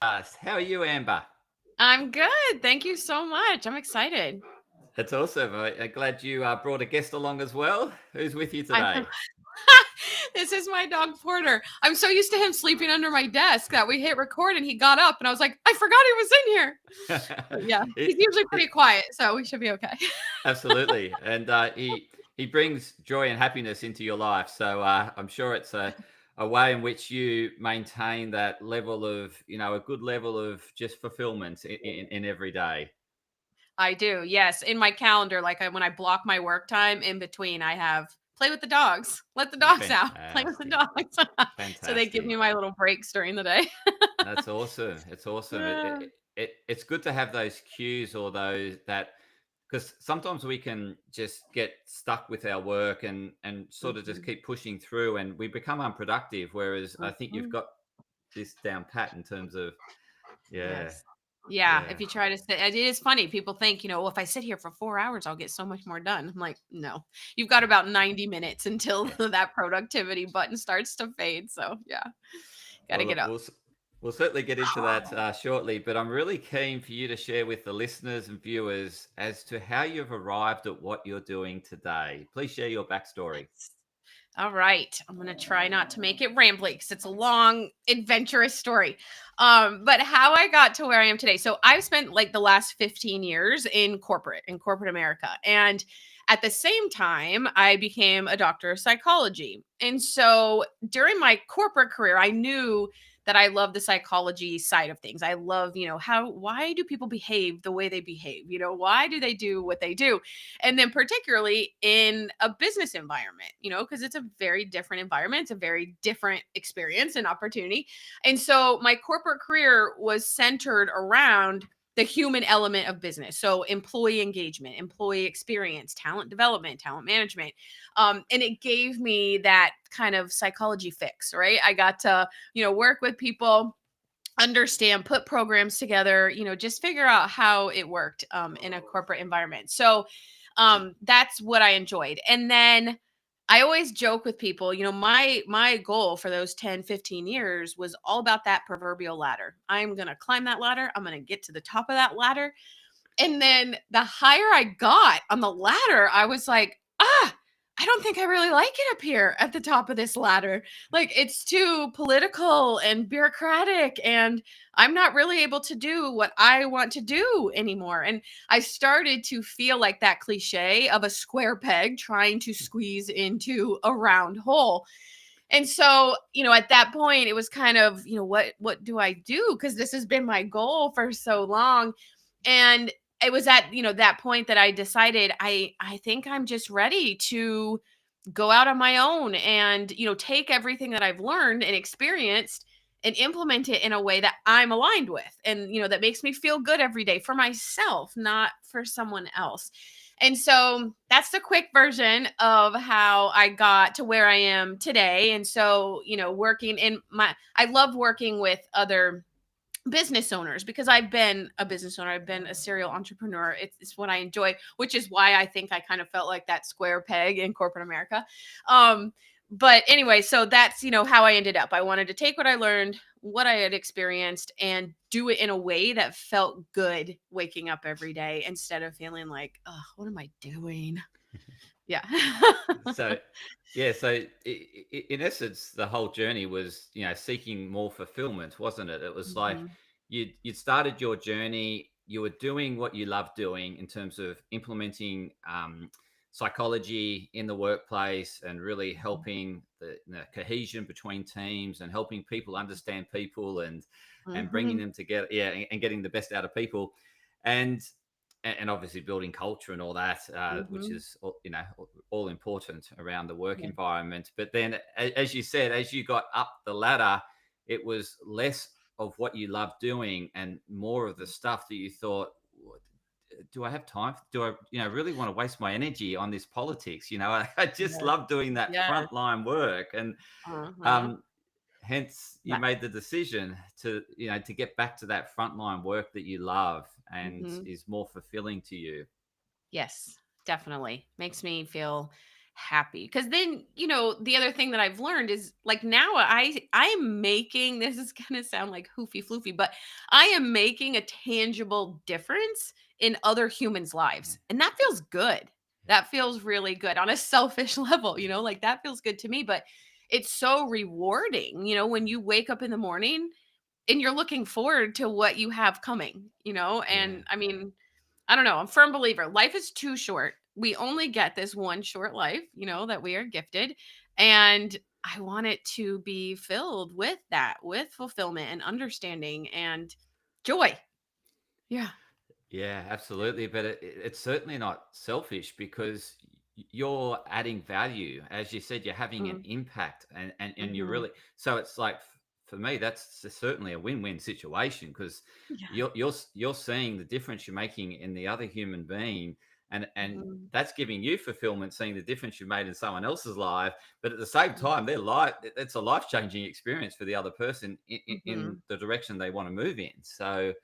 How are you, Amber? I'm good. Thank you so much. I'm excited. That's awesome. I'm glad you brought a guest along as well. Who's with you I today? This is my dog Porter. I'm so used to him sleeping under my desk that we hit record and he got up and I was like, I forgot he was in here. But yeah, he's it, usually pretty it, quiet, so we should be okay. absolutely, and he brings joy and happiness into your life. So I'm sure it's a way in which you maintain that level of a good level of just fulfillment in every day. I do. Yes, in my calendar when I block my work time in between, I have play with the dogs. Let the dogs out. Play with the Fantastic, dogs. So they give me fantastic. my little breaks during the day. That's awesome. It's awesome. Yeah. It's good to have those cues or those that because sometimes we can just get stuck with our work and sort of just Mhm. keep pushing through and we become unproductive. Whereas I think you've Mhm. got this down pat in terms of yeah, Yes. Yeah, yeah, if you try to sit it is funny, people think, well, if I sit here for 4 hours, I'll get so much more done. I'm like, "No. You've got yeah, about 90 minutes until yeah. that productivity button starts to fade." So, yeah, gotta Well, get look, up. we'll certainly get into that shortly, but I'm really keen for you to share with the listeners and viewers as to how you've arrived at what you're doing today. Please share your backstory. All right. I'm going to try not to make it rambly because it's a long, adventurous story. But how I got to where I am today. So I've spent like the last 15 years in corporate America. And at the same time, I became a doctor of psychology. And so during my corporate career, I knew that I love the psychology side of things. I love, why do people behave the way they behave? Why do they do what they do? And then particularly in a business environment, because it's a very different environment, it's a very different experience and opportunity. And so my corporate career was centered around the human element of business. So employee engagement, employee experience, talent development, talent management. And it gave me that kind of psychology fix, right? I got to, work with people, understand, put programs together, just figure out how it worked in a corporate environment. So that's what I enjoyed. And then I always joke with people, my goal for those 10, 15 years was all about that proverbial ladder. I'm going to climb that ladder. I'm going to get to the top of that ladder. And then the higher I got on the ladder, I was like, I don't think I really like it up here at the top of this ladder. Like, it's too political and bureaucratic, and I'm not really able to do what I want to do anymore. And I started to feel like that cliche of a square peg trying to squeeze into a round hole. And so, at that point, it was kind of, what do I do? Because this has been my goal for so long. And it was at, that point that I decided I think I'm just ready to go out on my own and, take everything that I've learned and experienced and implement it in a way that I'm aligned with and, that makes me feel good every day for myself, not for someone else. And so that's the quick version of how I got to where I am today. And so, I love working with other business owners because I've been a business owner. I've been a serial entrepreneur. It's what I enjoy, which is why I think I kind of felt like that square peg in corporate America. Um, but anyway, so that's, how I ended up. I wanted to take what I learned, what I had experienced, and do it in a way that felt good waking up every day instead of feeling like, oh, what am I doing? Yeah. So, yeah, so in essence, the whole journey was, seeking more fulfillment, wasn't it? It was like Mhm. you'd started your journey, you were doing what you love doing in terms of implementing psychology in the workplace and really helping the cohesion between teams and helping people understand people and bringing Mhm. them together, yeah, and getting the best out of people. And and obviously building culture and all that, which Mhm. is all important around the work Yeah. environment. But then, as you said, as you got up the ladder, it was less of what you love doing and more of the stuff that you thought, do I have time? Do I, really want to waste my energy on this politics? I just Yes. love doing that Yes. frontline work, and Uh-huh. um, hence you Yeah. made the decision to get back to that frontline work that you love and Mhm. is more fulfilling to you. Yes, definitely. Makes me feel happy. Because then, the other thing that I've learned is like now I am making, this is gonna sound like hoofy floofy, but I am making a tangible difference in other humans' Mm, lives. And that feels good. yeah, That feels really good on a selfish level, like that feels good to me. But it's so rewarding, when you wake up in the morning and you're looking forward to what you have coming, yeah, and I mean, I don't know, I'm a firm believer. Life is too short. We only get this one short life, that we are gifted. And I want it to be filled with that, with fulfillment and understanding and joy. Yeah. yeah, absolutely. But it's certainly not selfish because you're adding value. As you said, you're having an Mm, impact, and you're mhm. really, so it's like for me, that's certainly a win-win situation because Yeah. you're seeing the difference you're making in the other human being, and Mhm. that's giving you fulfillment, seeing the difference you made in someone else's life. But at the same time, Mhm. their life, it's a life-changing experience for the other person in Mhm. the direction they want to move in. So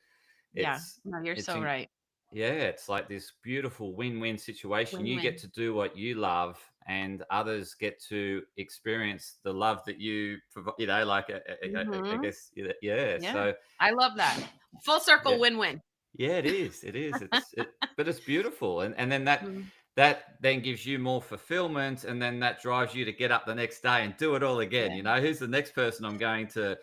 Yeah. it's No, you're it's so in, right. yeah, it's like this beautiful win-win situation. You get Win-win. to do what you love, and others get to experience the love that you provide. Like I Mhm. guess, yeah. Yeah. So I love that. Full circle yeah, win-win. yeah, it is. It is. But it's beautiful, and then that Mhm. that then gives you more fulfillment, and then that drives you to get up the next day and do it all again. Yeah. Who's the next person I'm going to,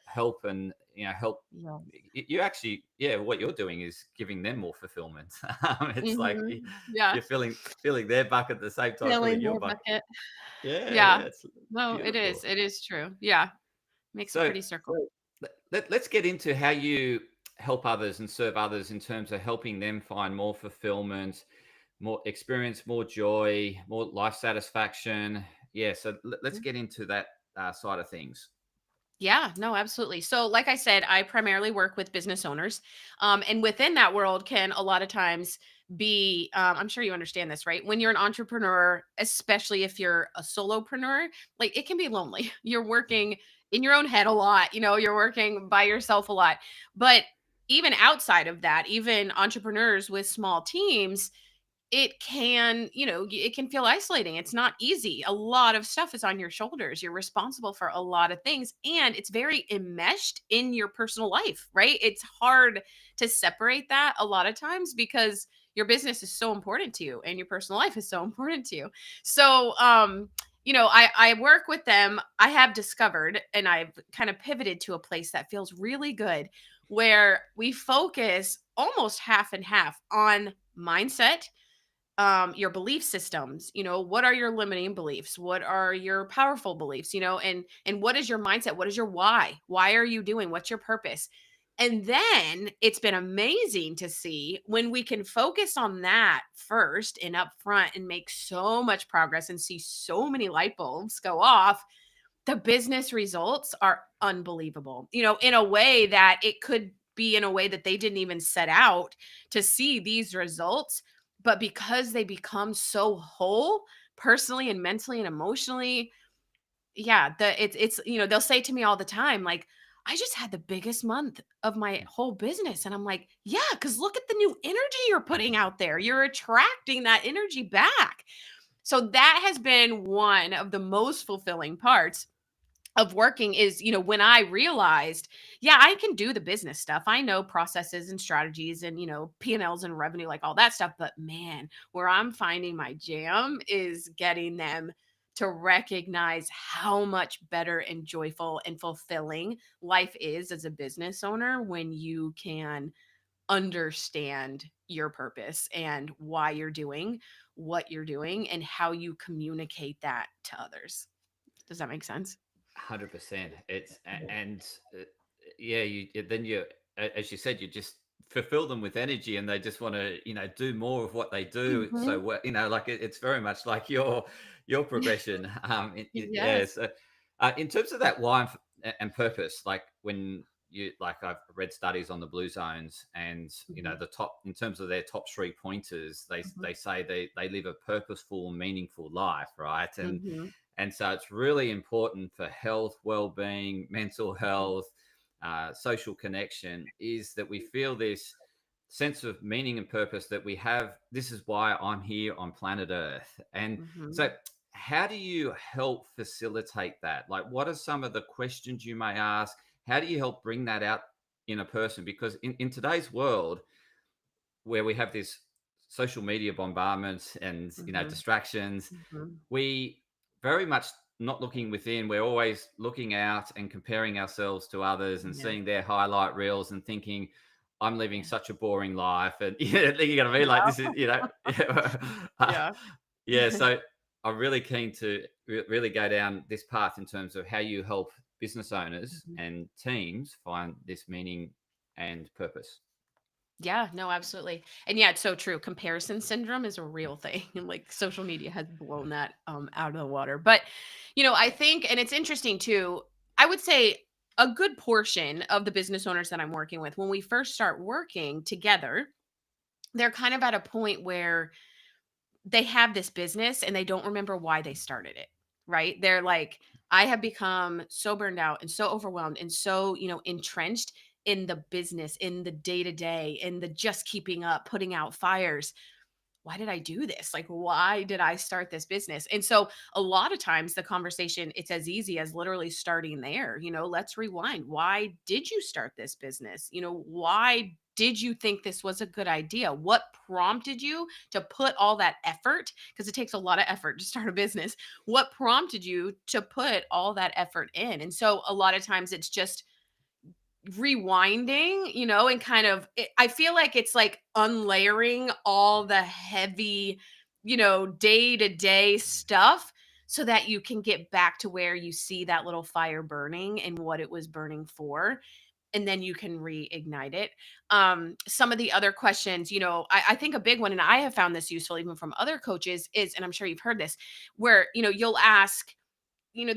help and help. Yeah. You actually, yeah, what you're doing is giving them more fulfillment. It's like Mhm. Yeah. you're filling their bucket at the same time filling Filling your their bucket. bucket. Yeah, Yeah. yeah, it's No, it is. beautiful. It is true. Yeah. Makes a So pretty circle. let's get into how you help others and serve others in terms of helping them find more fulfillment, more experience, more joy, more life satisfaction. Yeah, so let's Mhm. get into that side of things. Yeah, no, absolutely. So, like I said, I primarily work with business owners. And within that world, can a lot of times be, I'm sure you understand this, right? When you're an entrepreneur, especially if you're a solopreneur, like it can be lonely. You're working in your own head a lot, you're working by yourself a lot. But even outside of that, even entrepreneurs with small teams, it can, it can feel isolating. It's not easy. A lot of stuff is on your shoulders. You're responsible for a lot of things, and it's very enmeshed in your personal life, right? It's hard to separate that a lot of times because your business is so important to you and your personal life is so important to you. So, I work with them. I have discovered and I've kind of pivoted to a place that feels really good where we focus almost half and half on mindset, your belief systems. What are your limiting beliefs, what are your powerful beliefs, and what is your mindset, what is your why are you doing, what's your purpose. And then it's been amazing to see when we can focus on that first and up front and make so much progress and see so many light bulbs go off. The business results are unbelievable, in a way that it could be in a way that they didn't even set out to see these results. But because they become so whole personally and mentally and emotionally, yeah, it's they'll say to me all the time, like, I just had the biggest month of my whole business. And I'm like, yeah, because look at the new energy you're putting out there. You're attracting that energy back. So that has been one of the most fulfilling parts of working is, when I realized, yeah, I can do the business stuff. I know processes and strategies and, P&Ls and revenue, like all that stuff. But man, where I'm finding my jam is getting them to recognize how much better and joyful and fulfilling life is as a business owner when you can understand your purpose and why you're doing what you're doing and how you communicate that to others. Does that make sense? 100%. And yeah, then you, as you said, you just fulfill them with energy, and they just want to, do more of what they do. So Mhm. what, like it's very much like your progression. Yeah. Yes. So, in terms of that why and purpose, like when you, like I've read studies on the blue zones, and Mhm, the top, in terms of their top three pointers, mhm, they say they live a purposeful, meaningful life, right? mhm, And so it's really important for health, well-being, mental mhm, health, social connection, is that we feel this sense of meaning and purpose that we have. This is why I'm here on planet Earth. And so, Mhm. how do you help facilitate that? Like, what are some of the questions you may ask? How do you help bring that out in a person? Because in today's world, where we have this social media bombardment and Mhm. distractions, Mhm. we very much not looking within. We're always looking out and comparing ourselves to others and Yeah. seeing their highlight reels and thinking, I'm living Yeah. such a boring life. And you know what I mean? Like, Yeah. this is, uh, Yeah. yeah. So I'm really keen to really go down this path in terms of how you help business owners Mhm. and teams find this meaning and purpose. Yeah, no, absolutely. And yeah, it's so true. Comparison syndrome is a real thing. And like social media has blown that out of the water. But I think and it's interesting too. I would say a good portion of the business owners that I'm working with when we first start working together, they're kind of at a point where they have this business and they don't remember why they started it, right? They're like, I have become so burned out and so overwhelmed and so, entrenched in the business, in the day to day, in the just keeping up, putting out fires. Why did I do this? Like, why did I start this business? And so, a lot of times, the conversation, it's as easy as literally starting there. Let's rewind. Why did you start this business? Why did you think this was a good idea? What prompted you to put all that effort? Because it takes a lot of effort to start a business. What prompted you to put all that effort in? And so, a lot of times, it's just rewinding, and kind of I feel like it's like unlayering all the heavy, day-to-day stuff so that you can get back to where you see that little fire burning and what it was burning for, and then you can reignite it. Some of the other questions, I think a big one, and I have found this useful even from other coaches, is, and I'm sure you've heard this, where you'll ask,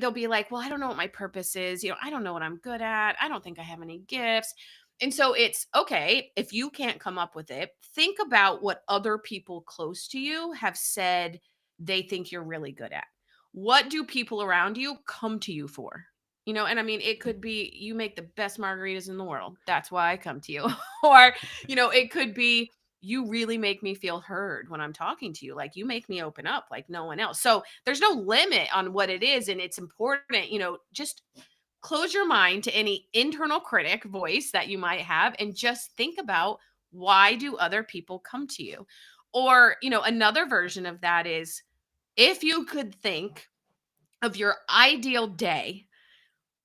they'll be like, well, I don't know what my purpose is. I don't know what I'm good at. I don't think I have any gifts. And so it's okay if you can't come up with it, think about what other people close to you have said they think you're really good at. What do people around you come to you for? And I mean, it could be you make the best margaritas in the world. That's why I come to you. Or, it could be you really make me feel heard when I'm talking to you. Like you make me open up like no one else. So there's no limit on what it is. And it's important, just close your mind to any internal critic voice that you might have and just think about, why do other people come to you? Or, another version of that is, if you could think of your ideal day,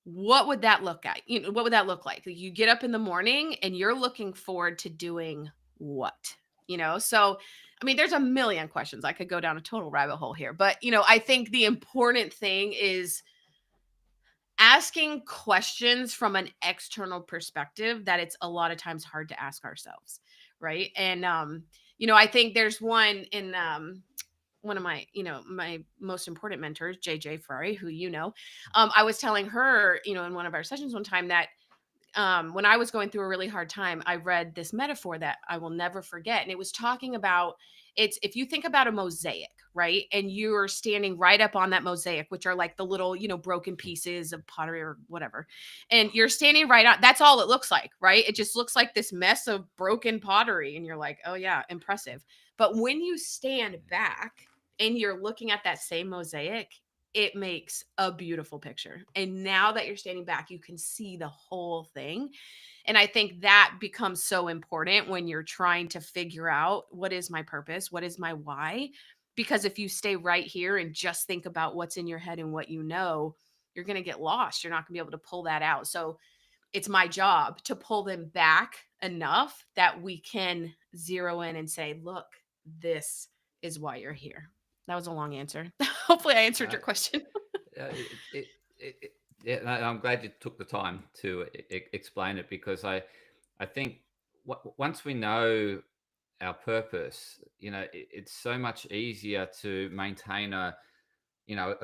what would that look at? What would that look like? You get up in the morning and you're looking forward to doing what? So I mean, there's a million questions. I could go down a total rabbit hole here, but I think the important thing is asking questions from an external perspective that it's a lot of times hard to ask ourselves, right? And I think there's one of my, my most important mentors, JJ Ferrari, who I was telling her, in one of our sessions one time that when I was going through a really hard time, I read this metaphor that I will never forget. And it was talking about, it's if you think about a mosaic, right? And you're standing right up on that mosaic, which are like the little, broken pieces of pottery or whatever. And you're standing right on, that's all it looks like, right? It just looks like this mess of broken pottery. And you're like, oh, yeah, impressive. But when you stand back and you're looking at that same mosaic, it makes a beautiful picture. And now that you're standing back, you can see the whole thing. And I think that becomes so important when you're trying to figure out, what is my purpose? What is my why? Because if you stay right here and just think about what's in your head and what you're going to get lost. You're not going to be able to pull that out. So it's my job to pull them back enough that we can zero in and say, look, this is why you're here. That was a long answer. Hopefully I answered Uh, your question. it, yeah, I'm glad you took the time to explain it, because I think once we know our purpose, it's so much easier to maintain a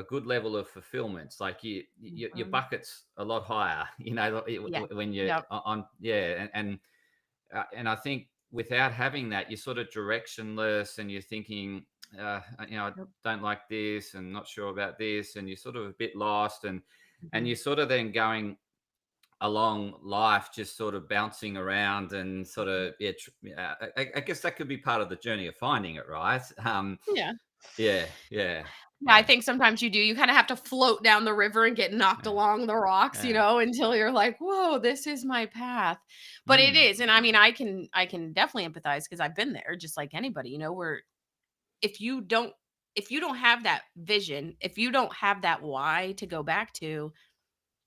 good level of fulfillment. It's like your Mhm. bucket's a lot higher, Yeah. when you're Yep. on, yeah, and I think without having that, you're sort of directionless, and you're thinking, I Yep. don't like this, and not sure about this, and you're sort of a bit lost, and Mhm. you're sort of then going, along life, just sort of bouncing around and sort Mhm. of, yeah, yeah, I guess that could be part of the journey of finding it, right? Yeah. Yeah, yeah, Yeah, I yeah, think sometimes you do. You kinda have to float down the river and get knocked yeah, along the rocks, yeah. until you're like, "Whoa, this is my path." But it Mm, is, and I mean, I can definitely empathize because 'cause I've been there just like anybody, where if you don't if you don't have that vision, if you don't have that why to go back to,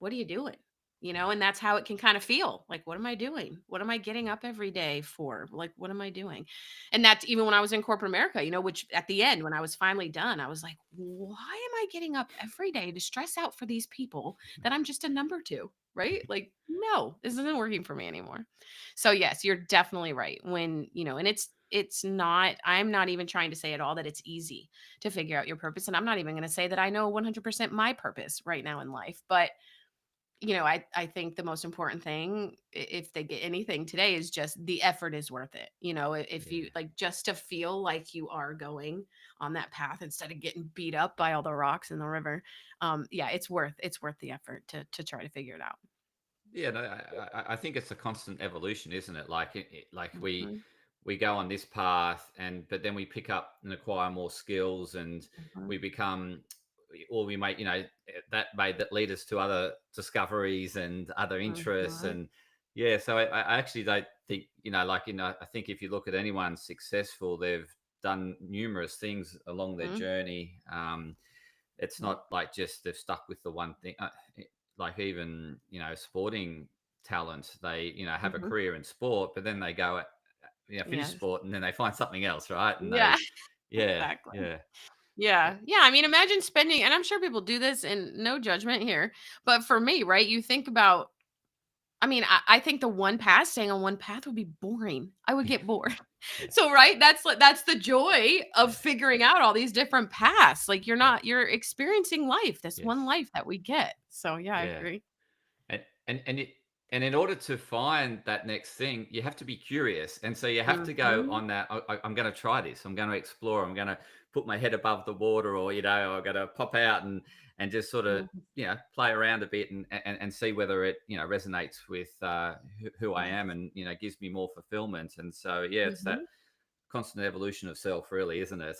what are you doing? And that's how it can kind of feel like, what am I doing? What am I getting up every day for? Like, what am I doing? And that's even when I was in corporate America, which at the end, when I was finally done, I was like, why am I getting up every day to stress out for these people that I'm just a number to? Right? Like, no, this isn't working for me anymore. So yes, you're definitely right. And it's not, I'm not even trying to say at all that it's easy to figure out your purpose. And I'm not even going to say that I know 100% my purpose right now in life. But I think the most important thing, if they get anything today, is just the effort is worth it. If you yeah. like, just to feel like you are going on that path instead of getting beat up by all the rocks in the river. Yeah, it's worth the effort to try to figure it out. Yeah, no, I think it's a constant evolution, isn't it? Like, like Mhm, we go on this path, and but then we pick up and acquire more skills, and mhm, we become, or we might, that lead us to other discoveries and other interests, mhm, and yeah. So I actually don't think, like, I think if you look at anyone successful, they've done numerous things along their mhm, journey. It's mhm. not like just they've stuck with the one thing. Like, even, sporting talent, they, have a Mhm. career in sport, but then they go, finish Yes. sport, and then they find something else, right? And Yeah, they, yeah, exactly. yeah, Yeah. Yeah. I mean, imagine spending, and I'm sure people do this and no judgment here, but for me, right, you think about, I mean, I think the one path, staying on one path would be boring. I would yeah, get bored. yeah, So, right, that's the joy of yeah, figuring out all these different paths. Like, yeah, you're experiencing life, this one yes, life that we get. So, yeah, I yeah. agree. And in order to find that next thing, you have to be curious, and so you have to go Mhm, on that. I'm going to try this. I'm going to explore. I'm going to put my head above the water, or, I'm going to pop out and just sort of, mhm, play around a bit, and see whether it, resonates with, who I am, yes. and, gives me more fulfillment. And so, yeah, it's that Mhm. constant evolution of self, really, isn't it?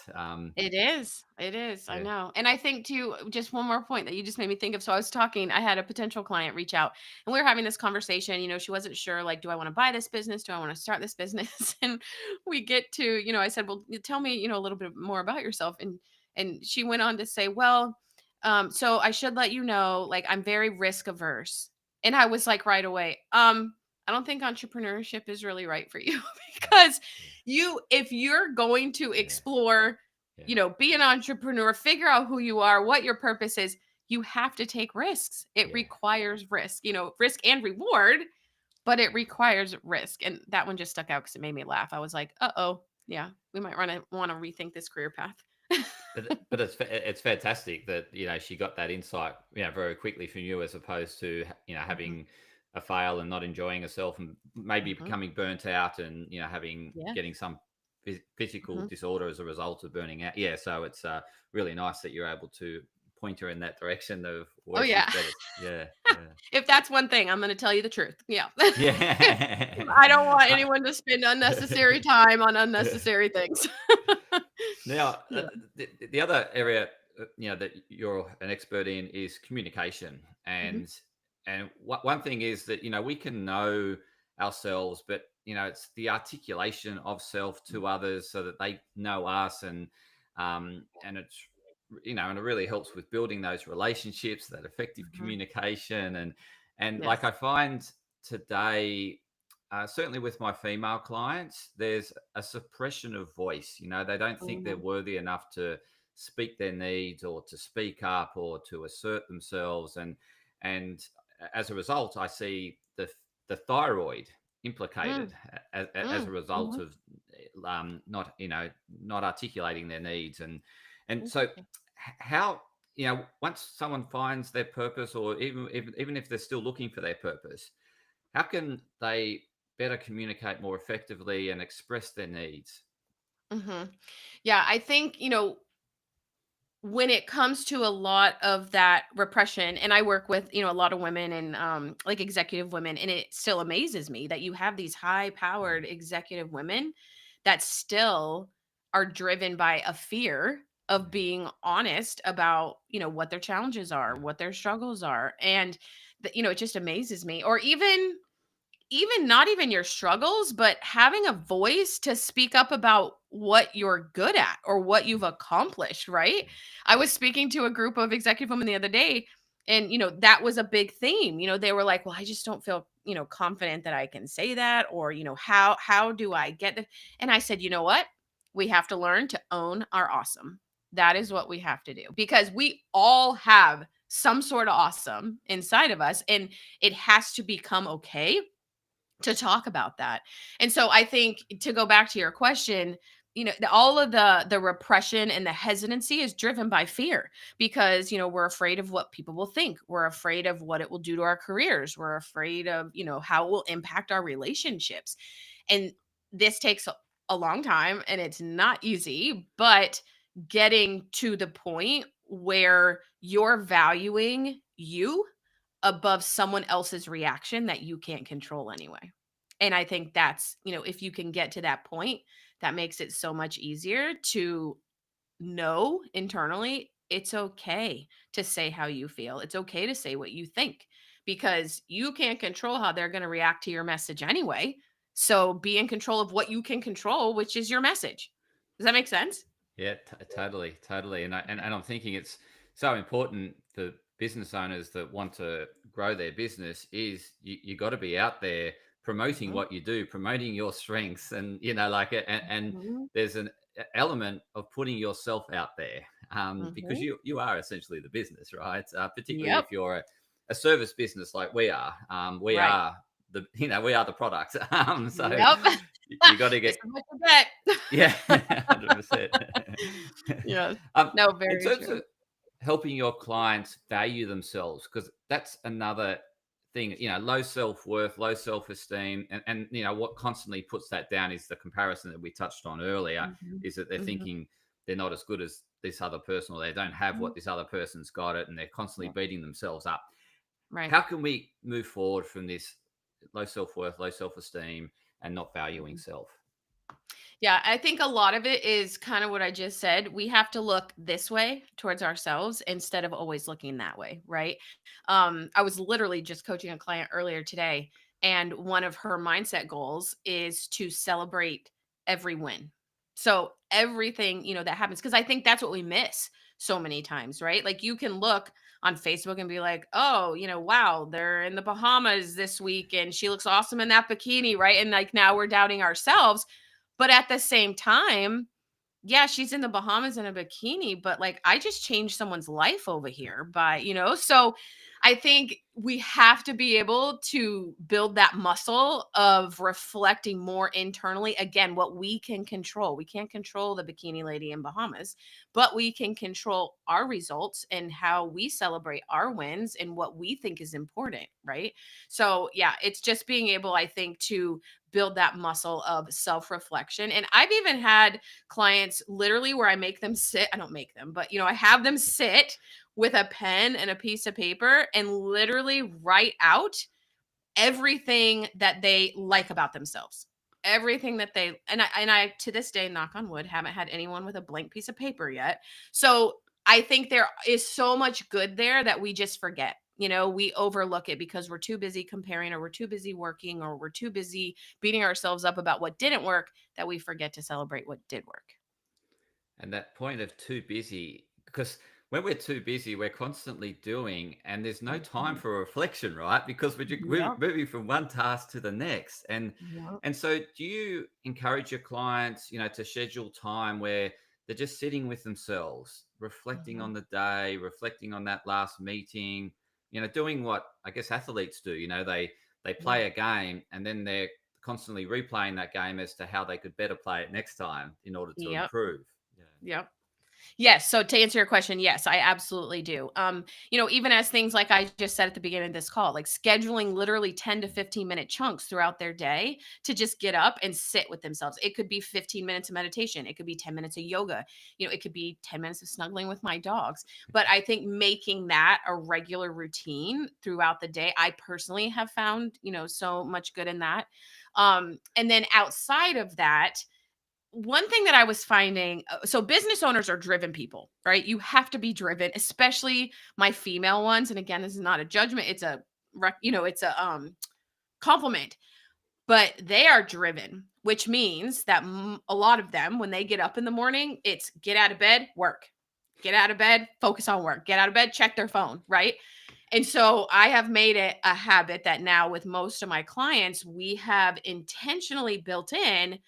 It is. It is. I Yeah. know. And I think too, just one more point that you just made me think of. So I had a potential client reach out and we were having this conversation. She wasn't sure, like, do I want to buy this business? Do I want to start this business? And we get to, I said, well, tell me, a little bit more about yourself. And she went on to say, well, so I should let you know, like, I'm very risk averse. And I was like, right away, I don't think entrepreneurship is really right for you Yeah. because if you're going to Yeah. explore, Yeah. be an entrepreneur, figure out who you are, what your purpose is, you have to take risks. It Yeah. requires risk, risk and reward, but it requires risk. And that one just stuck out because it made me laugh. I was like, uh-oh, yeah, we might want to rethink this career path. But it's fantastic that, she got that insight, very quickly from you, as opposed to, Mhm, having a fail and not enjoying herself, and maybe mhm, becoming burnt out, and, yes, getting some physical mhm. disorder as a result of burning out. Yeah, so it's, really nice that you're able to point her in that direction of Oh where she's yeah. better. Yeah, yeah, If that's one thing, I'm going to tell you the truth. Yeah. yeah. I don't want anyone to spend unnecessary time on unnecessary things. Now, Yeah. the other area, that you're an expert in, is communication, Mhm, and one thing is that, we can know ourselves, but, it's the articulation of self mhm, to others so that they know us, and it's, and it really helps with building those relationships, that effective mhm. communication, and like, Yes. I find today, certainly with my female clients, there's a suppression of voice. They don't think they're Mhm, worthy enough to speak their needs, or to speak up, or to assert themselves, and as a result, I see the thyroid implicated, mm, as a mm, result mhm. of, not, not articulating their needs, and so, Interesting. how, once someone finds their purpose, or even if they're still looking for their purpose, how can they better communicate more effectively and express their needs? Mhm. Yeah, I think, when it comes to a lot of that repression, and I work with, a lot of women and like executive women, and it still amazes me that you have these high powered executive women that still are driven by a fear of being honest about, what their challenges are, what their struggles are. And it just amazes me. Or even not even your struggles, but having a voice to speak up about what you're good at or what you've accomplished, right? I was speaking to a group of executive women the other day, and that was a big theme. They were like, "Well, I just don't feel, confident that I can say that, or, how do I get it?" And I said, "You know what? We have to learn to own our awesome. That is what we have to do, because we all have some sort of awesome inside of us, and it has to become okay to talk about that." And so I think, to go back to your question, all of the repression and the hesitancy is driven by fear, because we're afraid of what people will think. We're afraid of what it will do to our careers. We're afraid of, how it will impact our relationships. And this takes a long time, and it's not easy, but getting to the point where you're valuing you above someone else's reaction that you can't control anyway. And I think that's, if you can get to that point, that makes it so much easier to know internally it's okay to say how you feel. It's okay to say what you think, because you can't control how they're going to react to your message anyway. So be in control of what you can control, which is your message. Does that make sense? Yeah, totally, totally. And I'm thinking it's so important for business owners that want to grow their business is you got to be out there promoting Mhm, what you do, promoting your strengths, and like and mhm, there's an element of putting yourself out there, because mhm. you are essentially the business, right? Particularly Yep. if you're a service business like we are. We Right. are we are the product. So Yep. you got to This get. is what you get. Yeah, 100%. Yes. um, No, in very terms true. of helping your clients value themselves, because that's another thing, low self-worth, low self-esteem, and what constantly puts that down is the comparison that we touched on earlier, Mhm, is that they're mhm, thinking they're not as good as this other person, or they don't have mhm. what this other person's got it, and they're constantly Yep, beating themselves up. right. How can we move forward from this low self-worth, low self-esteem, and not valuing Mhm. self? Yeah, I think a lot of it is kind of what I just said. We have to look this way towards ourselves instead of always looking that way, right? I was literally just coaching a client earlier today, and one of her mindset goals is to celebrate every win. So everything, that happens, because I think that's what we miss so many times, right? Like, you can look on Facebook and be like, "Oh, wow, they're in the Bahamas this week and she looks awesome in that bikini," right? And like, now we're doubting ourselves. But at the same time, yeah, she's in the Bahamas in a bikini, but like, I just changed someone's life over here by, so I think we have to be able to build that muscle of reflecting more internally. Again, what we can control. We can't control the bikini lady in Bahamas, but we can control our results and how we celebrate our wins and what we think is important, right? So, yeah, it's just being able, I think, to build that muscle of self reflection. And I've even had clients literally where I make them sit. I don't make them, but I have them sit with a pen and a piece of paper and literally write out everything that they like about themselves. Everything that they, and I to this day, knock on wood, haven't had anyone with a blank piece of paper yet. So I think there is so much good there that we just forget. We overlook it because we're too busy comparing, or we're too busy working, or we're too busy beating ourselves up about what didn't work, that we forget to celebrate what did work. And that point of too busy, because when we're too busy, we're constantly doing, and there's no time Mhm. for reflection, right? Because we're Yep. moving from one task to the next. And Yep. and so, do you encourage your clients, to schedule time where they're just sitting with themselves, reflecting Mhm. on the day, reflecting on that last meeting, doing what I guess athletes do. They Yeah. play a game, and then they're constantly replaying that game as to how they could better play it next time in order to Yep. improve. Yeah. Yep. Yes. So to answer your question, yes, I absolutely do. Even as things like I just said at the beginning of this call, like scheduling literally 10 to 15-minute chunks throughout their day to just get up and sit with themselves. It could be 15 minutes of meditation. It could be 10 minutes of yoga. It could be 10 minutes of snuggling with my dogs. But I think making that a regular routine throughout the day, I personally have found, so much good in that. And then outside of that, one thing that I was finding, so business owners are driven people, right? You have to be driven, especially my female ones. And again, this is not a judgment; it's it's a compliment. But they are driven, which means that a lot of them, when they get up in the morning, it's get out of bed, work, get out of bed, focus on work, get out of bed, check their phone, right? And so I have made it a habit that now with most of my clients, we have intentionally built in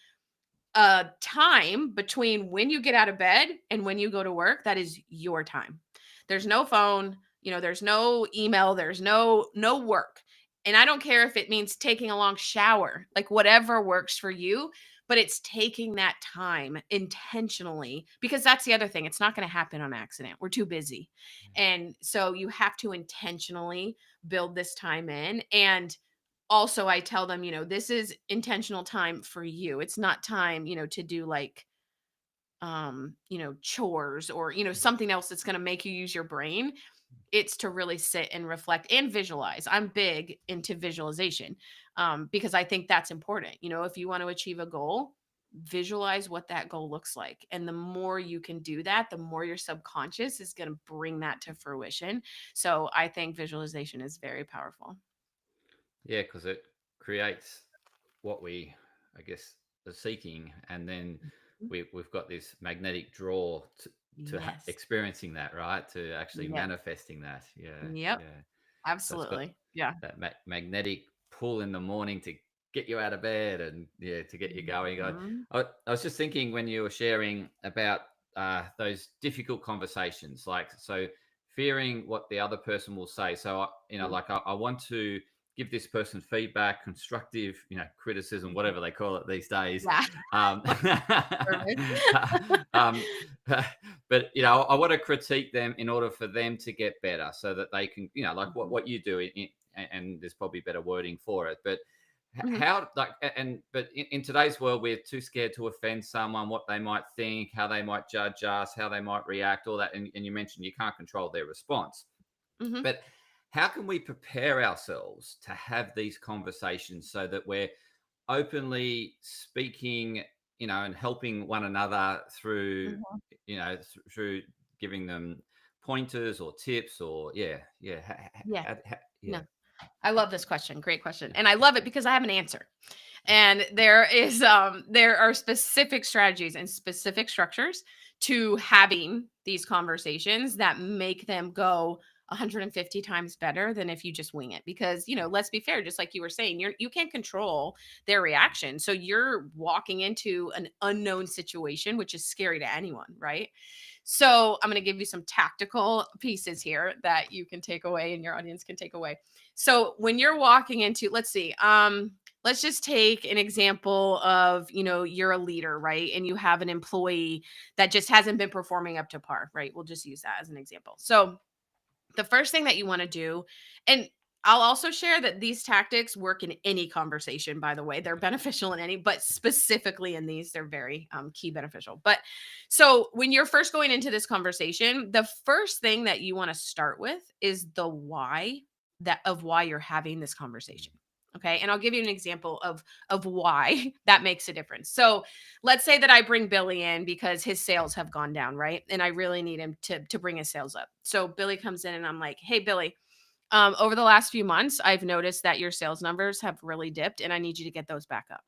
a time between when you get out of bed and when you go to work that is your time. There's no phone, there's no email, there's no work. And I don't care if it means taking a long shower, like whatever works for you, but it's taking that time intentionally, because that's the other thing. It's not going to happen on accident. We're too busy. And so you have to intentionally build this time in. And also I tell them, this is intentional time for you. It's not time, to do like chores or, something else that's going to make you use your brain. It's to really sit and reflect and visualize. I'm big into visualization because I think that's important. If you want to achieve a goal, visualize what that goal looks like. And the more you can do that, the more your subconscious is going to bring that to fruition. So I think visualization is very powerful. Yeah, because it creates what we, I guess, are seeking, and then we've got this magnetic draw to Yes. experiencing that, right? To actually Yep. manifesting that. Yeah, Yep. yeah. So it's got Absolutely. Yeah. that magnetic pull in the morning to get you out of bed and yeah, to get you going. Mhm. I was just thinking when you were sharing about those difficult conversations, like so fearing what the other person will say. So Mm. like I want to give this person feedback, constructive, criticism, whatever they call it these days. Yeah. Um, Perfect. um, but I want to critique them in order for them to get better, so that they can, like Mhm. what you do, and there's probably better wording for it. But Mhm. how, like, but in today's world, we're too scared to offend someone, what they might think, how they might judge us, how they might react, all that. And you mentioned you can't control their response, Mhm. but how can we prepare ourselves to have these conversations so that we're openly speaking, and helping one another through, Mhm. through giving them pointers or tips or yeah, Yeah. yeah, No. I love this question. Great question. And I love it because I have an answer. And there are specific strategies and specific structures to having these conversations that make them go 150 times better than if you just wing it. Because, let's be fair, just like you were saying, you can't control their reaction. So you're walking into an unknown situation, which is scary to anyone, right? So I'm going to give you some tactical pieces here that you can take away and your audience can take away. So when you're walking into, let's see, let's just take an example of, you're a leader, right? And you have an employee that just hasn't been performing up to par, right? We'll just use that as an example. So the first thing that you want to do, and I'll also share that these tactics work in any conversation, by the way. They're beneficial in any, but specifically in these, they're very key beneficial. But so when you're first going into this conversation, the first thing that you want to start with is the why of why you're having this conversation. Okay. And I'll give you an example of why that makes a difference. So let's say that I bring Billy in because his sales have gone down, right? And I really need him to bring his sales up. So Billy comes in and I'm like, "Hey Billy, over the last few months, I've noticed that your sales numbers have really dipped and I need you to get those back up."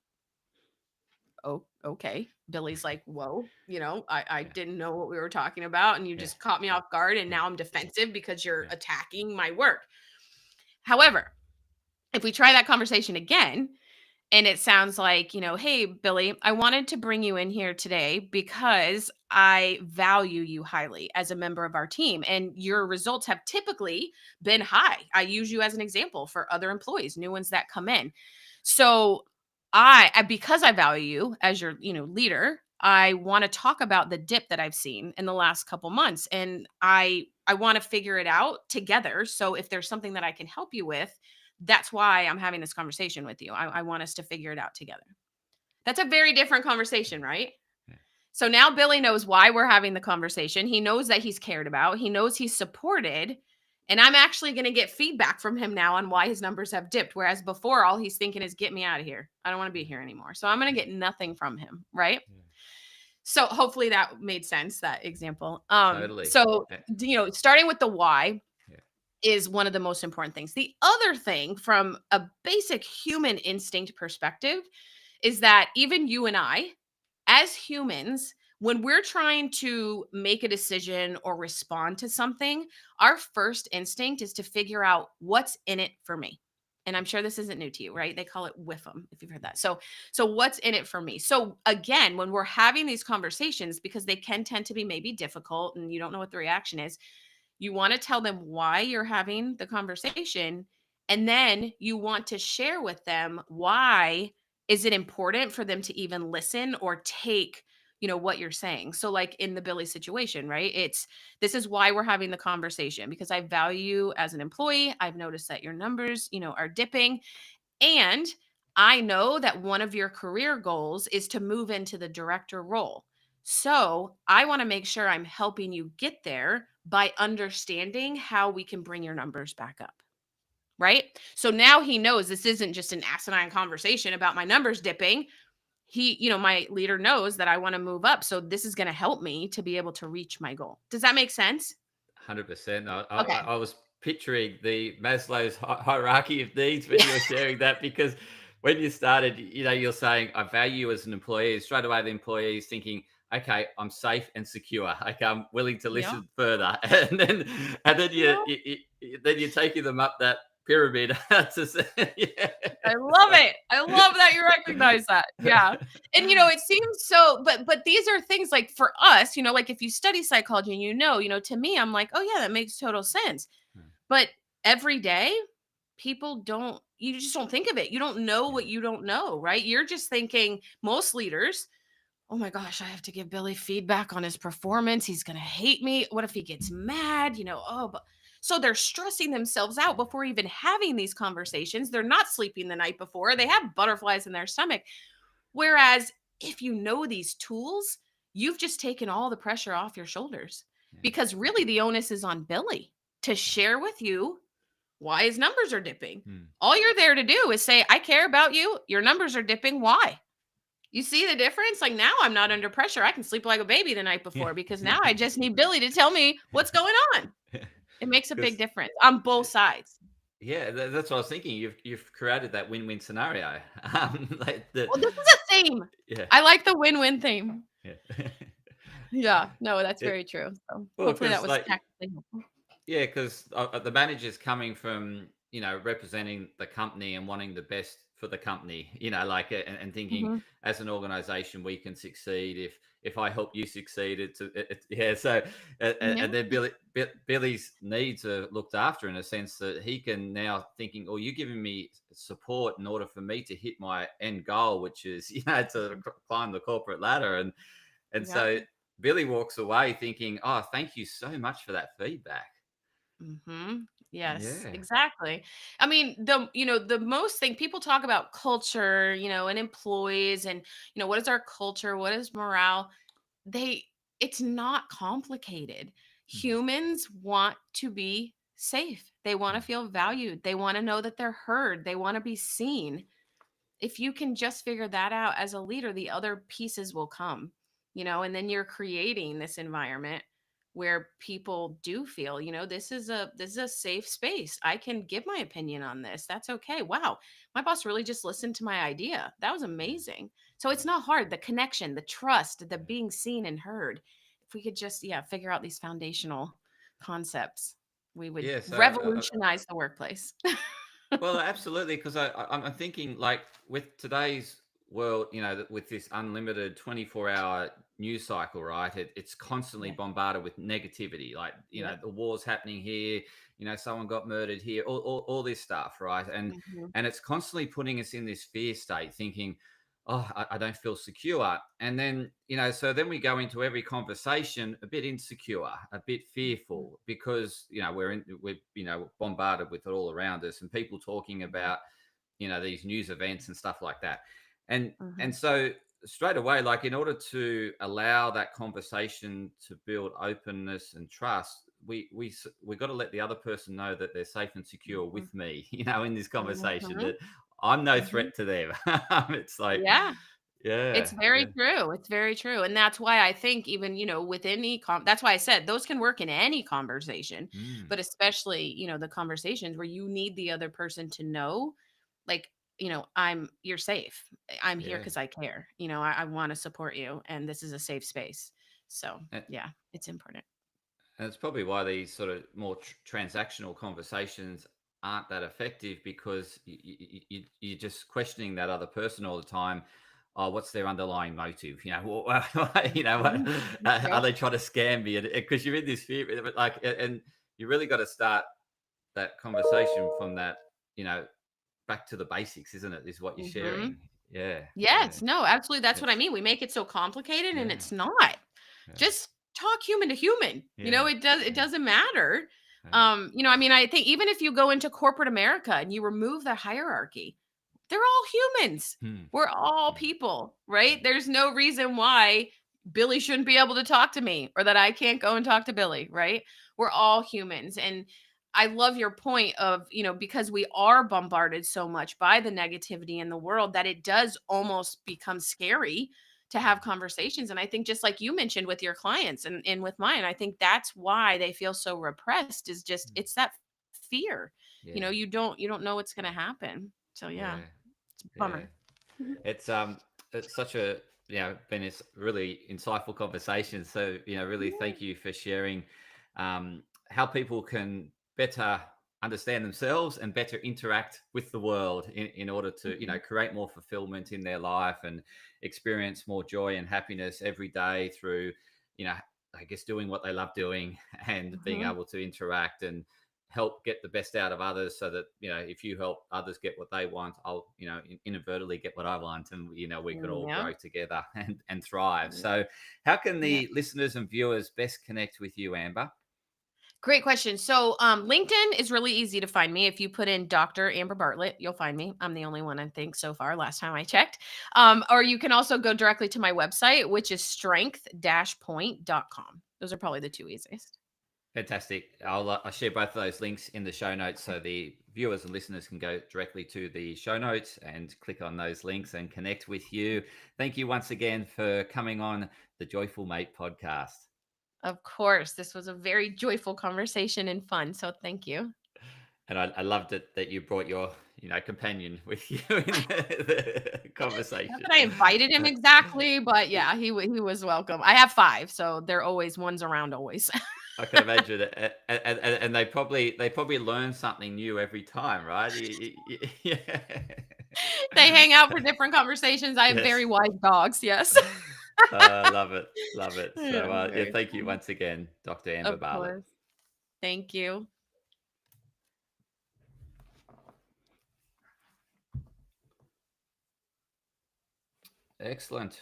Oh, okay. Billy's like, "Whoa, I yeah, didn't know what we were talking about and you yeah, just caught me off guard and yeah, now I'm defensive because you're yeah, attacking my work." However, if we try that conversation again, and it sounds like, "Hey, Billy, I wanted to bring you in here today because I value you highly as a member of our team, and your results have typically been high. I use you as an example for other employees, new ones that come in. So because I value you as your, leader, I want to talk about the dip that I've seen in the last couple months, and I want to figure it out together. So if there's something that I can help you with, that's why I'm having this conversation with you. I want us to figure it out together. That's a very different conversation, right? Yeah. So now Billy knows why we're having the conversation. He knows that he's cared about. He knows he's supported. And I'm actually going to get feedback from him now on why his numbers have dipped. Whereas before, all he's thinking is, get me out of here. I don't want to be here anymore. So I'm going to get nothing from him. Right. Yeah. So hopefully that made sense, that example. Totally. So, Yeah. starting with the why Yeah. is one of the most important things. The other thing from a basic human instinct perspective is that even you and I, as humans, when we're trying to make a decision or respond to something, our first instinct is to figure out what's in it for me. And I'm sure this isn't new to you, right? They call it WIFM, if you've heard that. So what's in it for me? So again, when we're having these conversations, because they can tend to be maybe difficult and you don't know what the reaction is, you want to tell them why you're having the conversation. And then you want to share with them why is it important for them to even listen or take what you're saying. So like in the Billy situation, right? This is why we're having the conversation, because I value you as an employee. I've noticed that your numbers are dipping, and I know that one of your career goals is to move into the director role. So I want to make sure I'm helping you get there by understanding how we can bring your numbers back up. Right. So now he knows this isn't just an asinine conversation about my numbers dipping. My leader knows that I want to move up. So this is going to help me to be able to reach my goal. Does that make sense? 100%. Okay. I was picturing the Maslow's hierarchy of needs when you were sharing that, because when you started, you're saying, I value you as an employee. Straight away, the employee is thinking, okay, I'm safe and secure. Okay, I'm willing to Yeah. listen further. And then you're taking them up that pyramid. Yeah. I love it. I love that you recognize that. Yeah. And it seems so, but these are things like for us, like if you study psychology and to me, I'm like, oh yeah, that makes total sense. Hmm. But every day, people don't, you just don't think of it. You don't know what you don't know, right? You're just thinking, most leaders, oh my gosh, I have to give Billy feedback on his performance. He's going to hate me. What if he gets mad? But so they're stressing themselves out before even having these conversations. They're not sleeping the night before. They have butterflies in their stomach. Whereas if you know these tools, you've just taken all the pressure off your shoulders, Yeah. because really the onus is on Billy to share with you why his numbers are dipping. Hmm. All you're there to do is say, I care about you. Your numbers are dipping. Why? You see the difference? Like now I'm not under pressure. I can sleep like a baby the night before, because now I just need Billy to tell me what's going on. It makes a big 'Cause- difference on both sides. yeah, that's what I was thinking. You've created that win-win scenario. Well, this is a theme. Yeah. I like the win-win theme. Yeah. Yeah, no, that's Yeah. very true. So Well, hopefully that because was tactically helpful. yeah, because the manager's coming from representing the company and wanting the best for the company. And thinking Mhm. as an organization we can succeed if I help you succeed. Yeah. So Yeah. and then Billy's needs are looked after in a sense that he can now thinking, oh, you're giving me support in order for me to hit my end goal, which is to climb the corporate ladder, and Yep. so Billy walks away thinking, oh, thank you so much for that feedback. Yes, Yeah. exactly. I mean, the most thing people talk about culture, and employees, and what is our culture? What is morale? They It's not complicated. Mm, Humans want to be safe. They want to mm, feel valued. They want to know that they're heard. They want to be seen. If you can just figure that out as a leader, the other pieces will come, and then you're creating this environment where people do feel, this is a safe space. I can give my opinion on this. That's okay. Wow. My boss really just listened to my idea. That was yeah, amazing. So yeah, it's not hard. The connection, the trust, the being seen and heard. If we could just, figure out these foundational concepts, we would yeah. So, revolutionize the workplace. well, absolutely, because I'm thinking like with today's world, with this unlimited 24-hour news cycle, right? It's constantly Yeah. bombarded with negativity, like Yep. the war's happening here, someone got murdered here, all this stuff, right? And Mhm. and it's constantly putting us in this fear state, thinking, oh, I don't feel secure. And then, so then we go into every conversation a bit insecure, a bit Mhm, fearful because, we're bombarded with it all around us and people talking mhm, about, these news events and stuff like that. And mhm, so straight away, like in order to allow that conversation to build openness and trust, we got to let the other person know that they're safe and secure mhm, with me, in this conversation, mhm, that I'm no mhm. threat to them. It's like, Yeah. It's yeah, very yeah. true. It's very true. And that's why I think even, with any that's why I said those can work in any conversation, Mm, but especially, the conversations where you need the other person to know, like, you're safe. I'm here yeah. because I care. I want to support you and this is a safe space. So And, yeah, it's important. and it's probably why these sort of more transactional conversations aren't that effective, because you're just questioning that other person all the time. Oh, what's their underlying motive? What Mhm. are Yep. they trying to scam me? Because you're in this fear, but like, and you really got to start that conversation from that, you know, back to the basics, isn't it? Is what you're Hmm. sharing. Yeah, yeah, Yes. No, absolutely. That's yeah, what I mean. We make it so complicated and yeah, it's not. yeah, Just talk human to human. yeah, It yeah, doesn't matter. yeah. I mean, I think even if you go into corporate America and you remove the hierarchy, they're all humans. Hmm, We're all hmm, people, right? There's no reason why Billy shouldn't be able to talk to me or that I can't go and talk to Billy, right? We're all humans. And I love your point of, because we are bombarded so much by the negativity in the world that it does almost become scary to have conversations. And I think just like you mentioned with your clients and with mine, I think that's why they feel so repressed is just hmm. it's that fear. Yeah, You don't know what's gonna happen. So yeah, yeah, it's a yeah. bummer. Mhm. It's it's such a, been this really insightful conversation. So, really thank you for sharing how people can better understand themselves and better interact with the world in order to, Mhm. create more fulfillment in their life and experience more joy and happiness every day through, you know, I guess doing what they love doing and being Mhm. able to interact and help get the best out of others, so that, if you help others get what they want, I'll, inadvertently get what I want, and, we could all Yeah. grow together and thrive. Yeah. So how can Yeah. the listeners and viewers best connect with you, Amber? Great question. So, LinkedIn is really easy to find me. If you put in Dr. Amber Bartlett, you'll find me. I'm the only one, I think, so far, last time I checked. Or you can also go directly to my website, which is strength-point.com. Those are probably the two easiest. Fantastic. I'll share both of those links in the show notes, so the viewers and listeners can go directly to the show notes and click on those links and connect with you. Thank you once again for coming on the Joyful Mate podcast. Of course, this was a very joyful conversation and fun. So, thank you. And I loved it that you brought your, companion with you in the Not conversation. that I invited him exactly, but yeah, he was welcome. I have 5, so they're always one's around always. I can imagine it, and they probably learn something new every time, right? Yeah. They hang out for different conversations. I have Yes. very wise dogs, yes. Love it, love it. So, Yeah, yeah, very thank you fun. once again, Dr. Amber Of Bartlett. course. Thank you. Excellent.